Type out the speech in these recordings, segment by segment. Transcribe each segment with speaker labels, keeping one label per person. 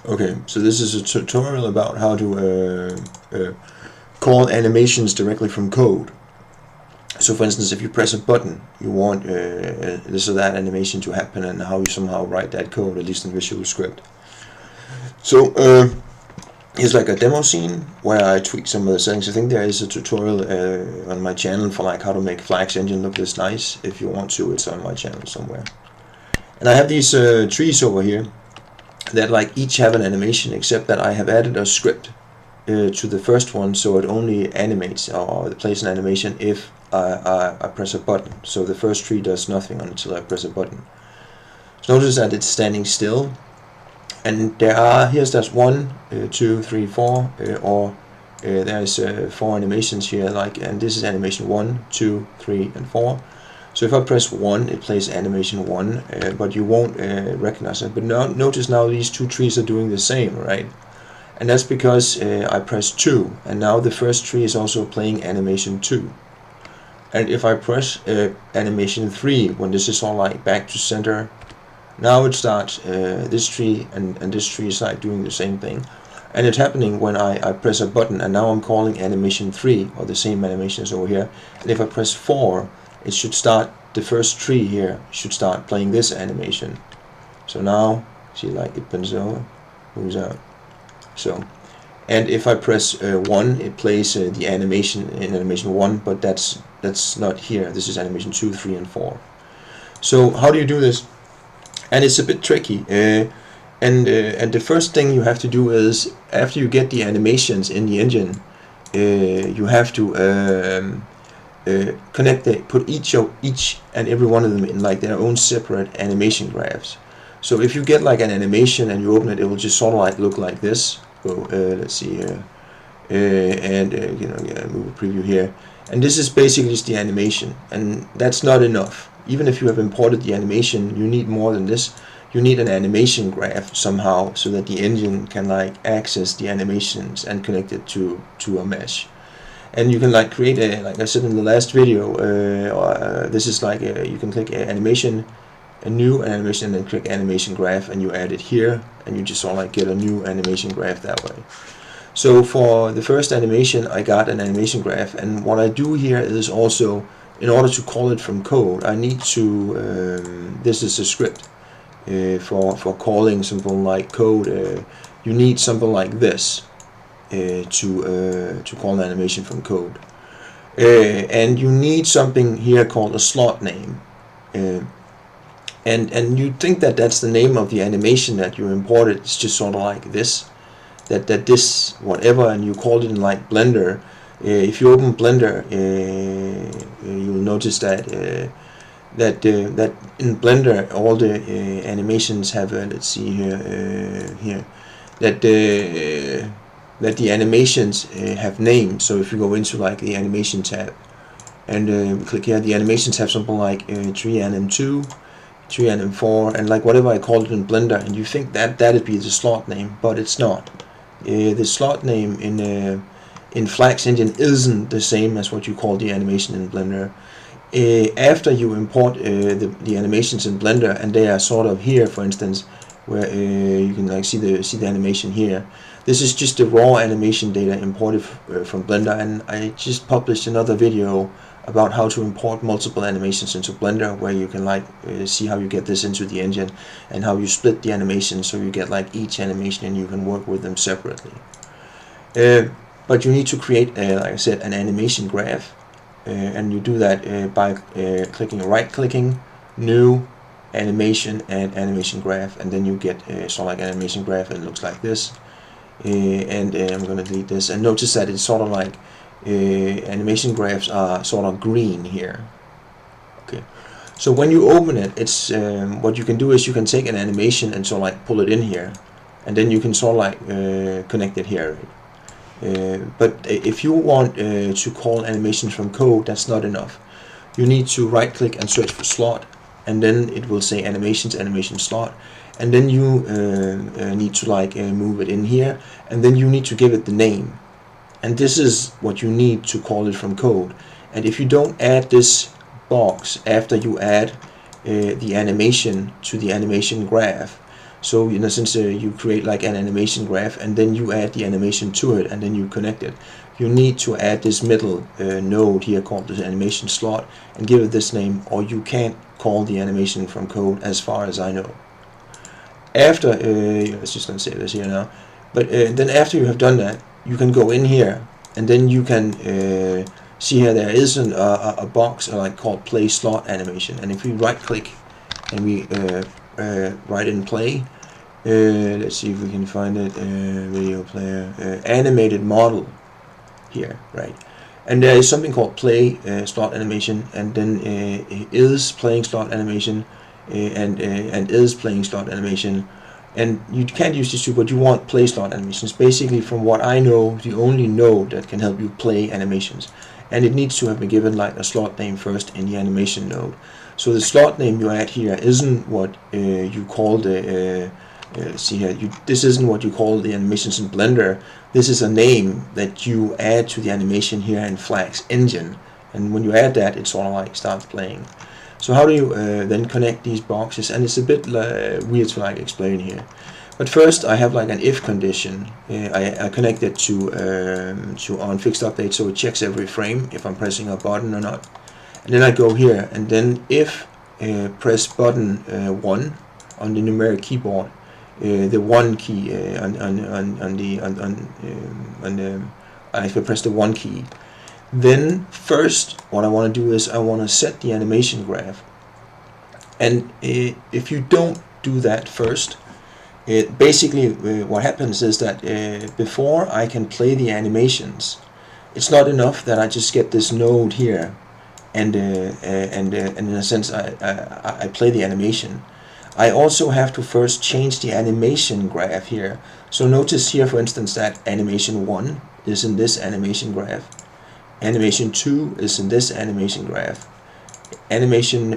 Speaker 1: Okay, so this is a tutorial about how to call animations directly from code. So for instance, if you press a button, you want this or that animation to happen, and how you somehow write that code, at least in Visual Script. So here's like a demo scene where I tweak some of the settings. I think there is a tutorial on my channel for like how to make Flax Engine look this nice. If you want to, it's on my channel somewhere. And I have these trees over here that like each have an animation, except that I have added a script to the first one, so it only animates or plays an animation if I press a button. So the first tree does nothing until I press a button. So notice that it's standing still, and there's 1, 2, 3, 4, or there's 4 animations here, like, and this is animation 1, 2, 3, and 4. So if I press 1, it plays animation 1, but you won't recognize it. But notice now these two trees are doing the same, right? And that's because I press 2, and now the first tree is also playing animation 2. And if I press animation 3, when this is all like back to center, now it starts, this tree and this tree is like doing the same thing. And it's happening when I press a button, and now I'm calling animation 3, or the same animation as over here. And if I press 4, it should start, the first tree here should start playing this animation. So now, see, like it bends over, moves out. So, and if I press 1, it plays the animation in animation 1, but that's not here. This is animation 2, 3, and 4. So how do you do this? And it's a bit tricky. And the first thing you have to do is, after you get the animations in the engine, you have to put each and every one of them in like their own separate animation graphs. So if you get like an animation and you open it, it will just sort of like look like this. So let's see here, and move a preview here, and this is basically just the animation, and that's not enough. Even if you have imported the animation, you need more than this. You need an animation graph somehow, so that the engine can like access the animations and connect it to a mesh. And you can like create a, like I said in the last video, this is like you can click animation, a new animation, and then click animation graph, and you add it here, and you just sort of like get a new animation graph that way. So for the first animation, I got an animation graph, and what I do here is also, in order to call it from code, I need to this is a script for calling something like code. You need something like this to call an animation from code, and you need something here called a slot name. And you think that that's the name of the animation that you imported. It's just sort of like this, that this whatever, and you called it in like Blender. If you open Blender, you'll notice that that in Blender all the animations have let's see here that the animations have names. So if you go into like the animation tab and click here, the animations have something like tree anim 2, tree anim 4, and like whatever I called it in Blender, and you think that that'd be the slot name, but it's not. The slot name in Flax Engine isn't the same as what you call the animation in Blender. After you import the animations in Blender, and they are sort of here, for instance, where you can like see the animation here. This is just the raw animation data imported from Blender, and I just published another video about how to import multiple animations into Blender, where you can like see how you get this into the engine, and how you split the animation so you get like each animation and you can work with them separately. But you need to create, like I said, an animation graph, and you do that by right-clicking, new, animation, and animation graph, and then you get sort of like an animation graph, and it looks like this. And I'm going to delete this, and notice that it's sort of like animation graphs are sort of green here. Okay, so when you open it, it's what you can do is you can take an animation and sort of like pull it in here, and then you can sort of like connect it here. But if you want to call animations from code, that's not enough. You need to right click and search for slot, and then it will say animations, animation slot, and then you need to like move it in here, and then you need to give it the name, and this is what you need to call it from code. And if you don't add this box after you add the animation to the animation graph, So in a sense, you create like an animation graph, and then you add the animation to it, and then you connect it. You need to add this middle node here called the animation slot and give it this name, or you can't call the animation from code, as far as I know. After, let's just gonna save this here now. But then after you have done that, you can go in here, and then you can see here there is a box like called play slot animation. And if we right click and we write in play, let's see if we can find it, video player, animated model here, right? And there is something called play slot animation, and then is playing slot animation, and is playing slot animation. And you can't use these two, but you want play slot animations. Basically, from what I know, the only node that can help you play animations. And it needs to have been given like a slot name first in the animation node. So the slot name you add here isn't what you call the see here, this isn't what you call the animations in Blender. This is a name that you add to the animation here in Flax Engine, and when you add that, it sort of like starts playing. So how do you then connect these boxes? And it's a bit weird to like explain here. But first, I have like an if condition. I connect it to on fixed update, so it checks every frame if I'm pressing a button or not. And then I go here, and then if press button 1 on the numeric keyboard, the 1 key if I press the 1 key, then first what I want to do is I want to set the animation graph. And if you don't do that first, basically what happens is that before I can play the animations, it's not enough that I just get this node here and in a sense I play the animation. I also have to first change the animation graph here. So notice here, for instance, that animation 1 is in this animation graph. Animation 2 is in this animation graph. Animation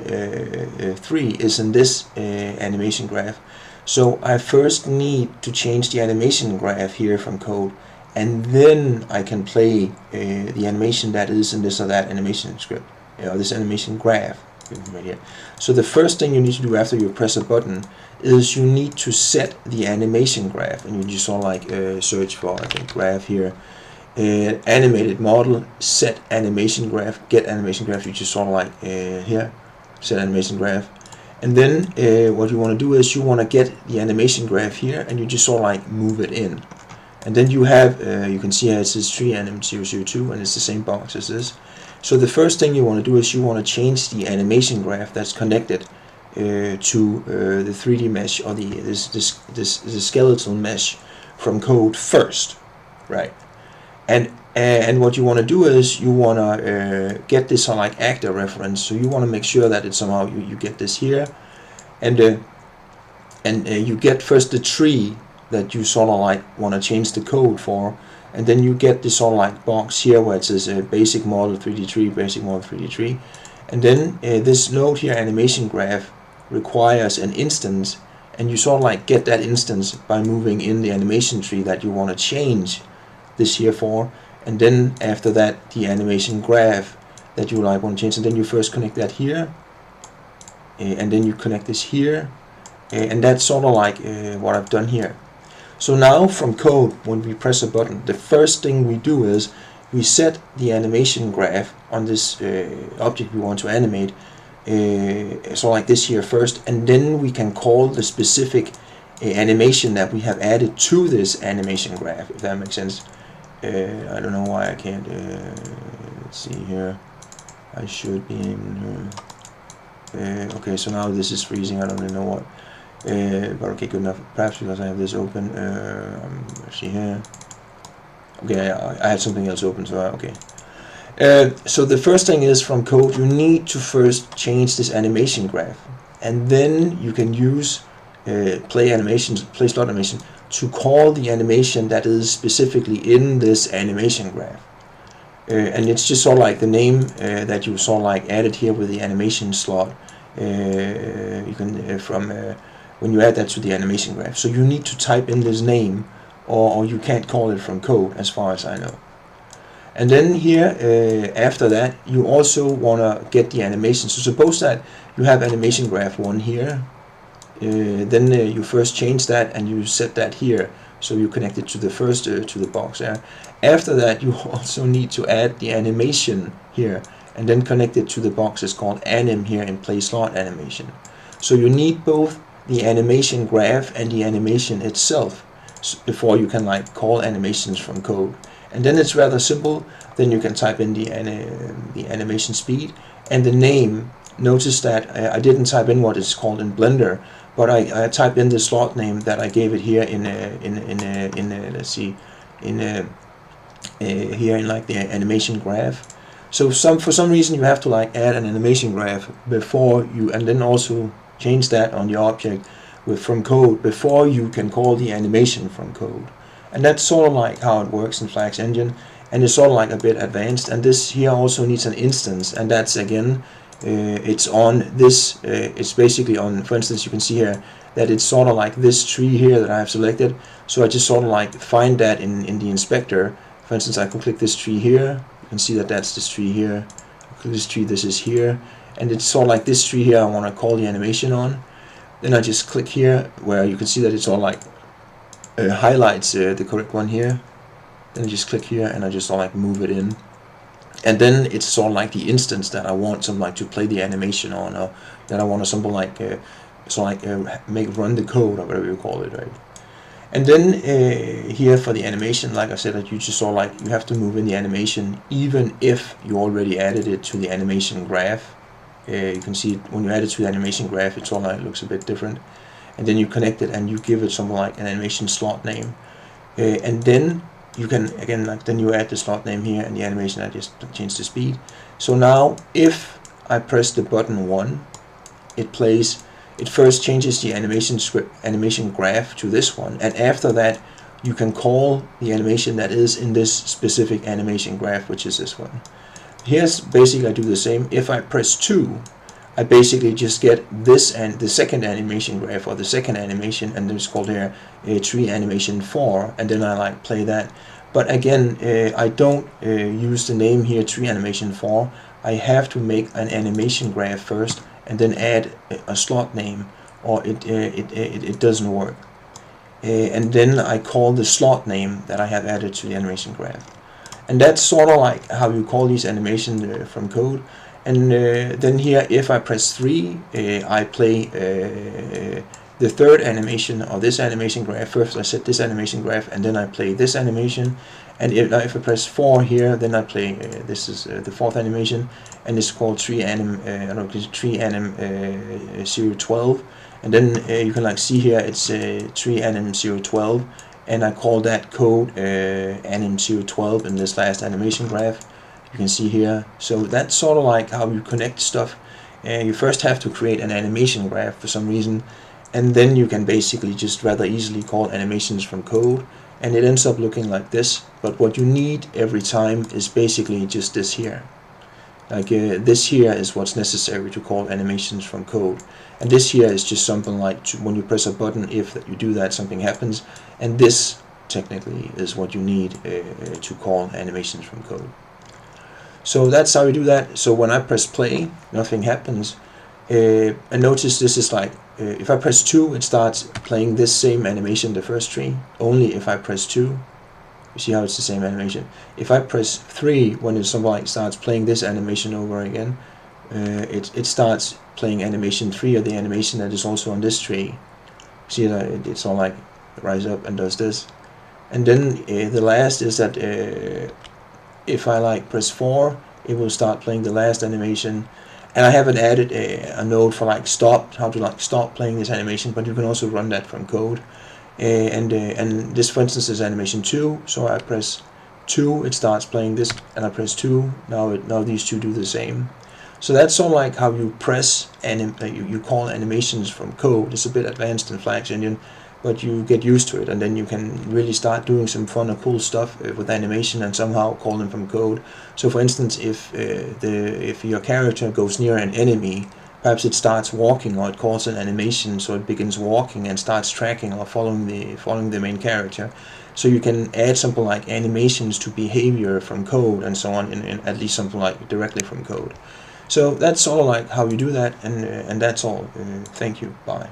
Speaker 1: 3 is in this animation graph. So I first need to change the animation graph here from code, and then I can play the animation that is in this or that animation script, this animation graph. Right here. So the first thing you need to do after you press a button is you need to set the animation graph, and you just sort of like search for, I think, graph here, animated model, set animation graph, get animation graph. You just sort of like here, set animation graph, and then what you want to do is you want to get the animation graph here, and you just sort of like move it in, and then you have you can see here it says 3anim002, and it's the same box as this. So the first thing you want to do is you want to change the animation graph that's connected to the 3D mesh, or this skeletal mesh from code first, right? And what you want to do is you want to get this on like actor reference. So you want to make sure that it somehow you get this here, and you get first the tree that you sort of like want to change the code for. And then you get this sort of like box here where it says basic model 3D tree, basic model 3D tree. And then this node here, animation graph, requires an instance, and you sort of like get that instance by moving in the animation tree that you want to change this here for. And then after that, the animation graph that you like want to change, and then you first connect that here, and then you connect this here, and that's sort of like what I've done here. So now from code, when we press a button, the first thing we do is we set the animation graph on this object we want to animate, so like this here first, and then we can call the specific animation that we have added to this animation graph, if that makes sense. I don't know why I can't, let's see here, I should be in, okay, so now this is freezing, I don't really know what. But okay, good enough. Perhaps because I have this open. Let's see here. Okay, I had something else open, so okay. So the first thing is from code, you need to first change this animation graph, and then you can use play slot animation to call the animation that is specifically in this animation graph. And it's just sort of like the name that you sort of like added here with the animation slot. You can when you add that to the animation graph. So you need to type in this name, or you can't call it from code, as far as I know. And then here, after that, you also want to get the animation. So suppose that you have animation graph 1 here, then you first change that and you set that here. So you connect it to the first to the box there. After that, you also need to add the animation here and then connect it to the box. It's called anim here in play slot animation. So you need both the animation graph and the animation itself before you can like call animations from code. And then it's rather simple. Then you can type in the animation speed and the name. Notice that I didn't type in what it's called in Blender, but I typed in the slot name that I gave it here let's see, here in like the animation graph. So for some reason you have to like add an animation graph before you, and then also change that on the object from code before you can call the animation from code. And that's sort of like how it works in Flax Engine, and it's sort of like a bit advanced. And this here also needs an instance, and that's again it's on this, it's basically on, for instance, you can see here that it's sort of like this tree here that I have selected. So I just sort of like find that in the inspector. For instance, I can click this tree here. You can see that that's this tree here. Click this tree, this is here. And it's sort of like this tree here I want to call the animation on. Then I just click here where you can see that it's all like highlights the correct one here. Then I just click here and I just sort of like move it in. And then it's sort of like the instance that I want something like to play the animation on, or that I want to something like make run the code or whatever you call it, right? And then here for the animation, like I said, that you just sort of like you have to move in the animation even if you already added it to the animation graph. You can see when you add it to the animation graph, it sort of like looks a bit different. And then you connect it and you give it something like an animation slot name, and then you can again like then you add the slot name here and the animation. I just change the speed. So now if I press the button 1, it plays. It first changes the animation graph to this one, and after that you can call the animation that is in this specific animation graph, which is this one. Here's basically I do the same. If I press 2, I basically just get this and the second animation graph, or the second animation, and it's called here tree animation 4, and then I like play that. But again, I don't use the name here tree animation 4. I have to make an animation graph first and then add a slot name, or it doesn't work. And then I call the slot name that I have added to the animation graph. And that's sort of like how you call these animations from code. And then here, if I press 3, I play the third animation, or this animation graph. First I set this animation graph, and then I play this animation. And if I press 4 here, then I play this is the fourth animation, and it's called tree anim 012. And then you can like see here it's tree anim 012, and I call that code anim 012 in this last animation graph. You can see here. So that's sort of like how you connect stuff. You first have to create an animation graph for some reason, and then you can basically just rather easily call animations from code, and it ends up looking like this. But what you need every time is basically just this here. Like this here is what's necessary to call animations from code, and this here is just something like when you press a button, if that you do that, something happens, and this technically is what you need to call animations from code. So that's how you do that. So when I press play, nothing happens. And notice this is like, if I press 2, it starts playing this same animation, the first tree. Only if I press 2, you see how it's the same animation. If I press 3, when it like starts playing this animation over again, it starts playing animation 3, or the animation that is also on this tree. See that it's all like rise up and does this. And then the last is that if I like press 4, it will start playing the last animation. And I haven't added a node for like stop, how to like stop playing this animation, but you can also run that from code. And this, for instance, is animation 2. So I press 2, it starts playing this, and I press 2. Now these two do the same. So that's sort of like how you press and you call animations from code. It's a bit advanced in Flax Engine, but you get used to it, and then you can really start doing some fun or cool stuff with animation and somehow call them from code. So for instance, if your character goes near an enemy, perhaps it starts walking, or it calls an animation, so it begins walking and starts tracking or following the main character. So you can add something like animations to behavior from code and so on, in at least something like directly from code. So that's sort of like how you do that, and that's all. Thank you. Bye.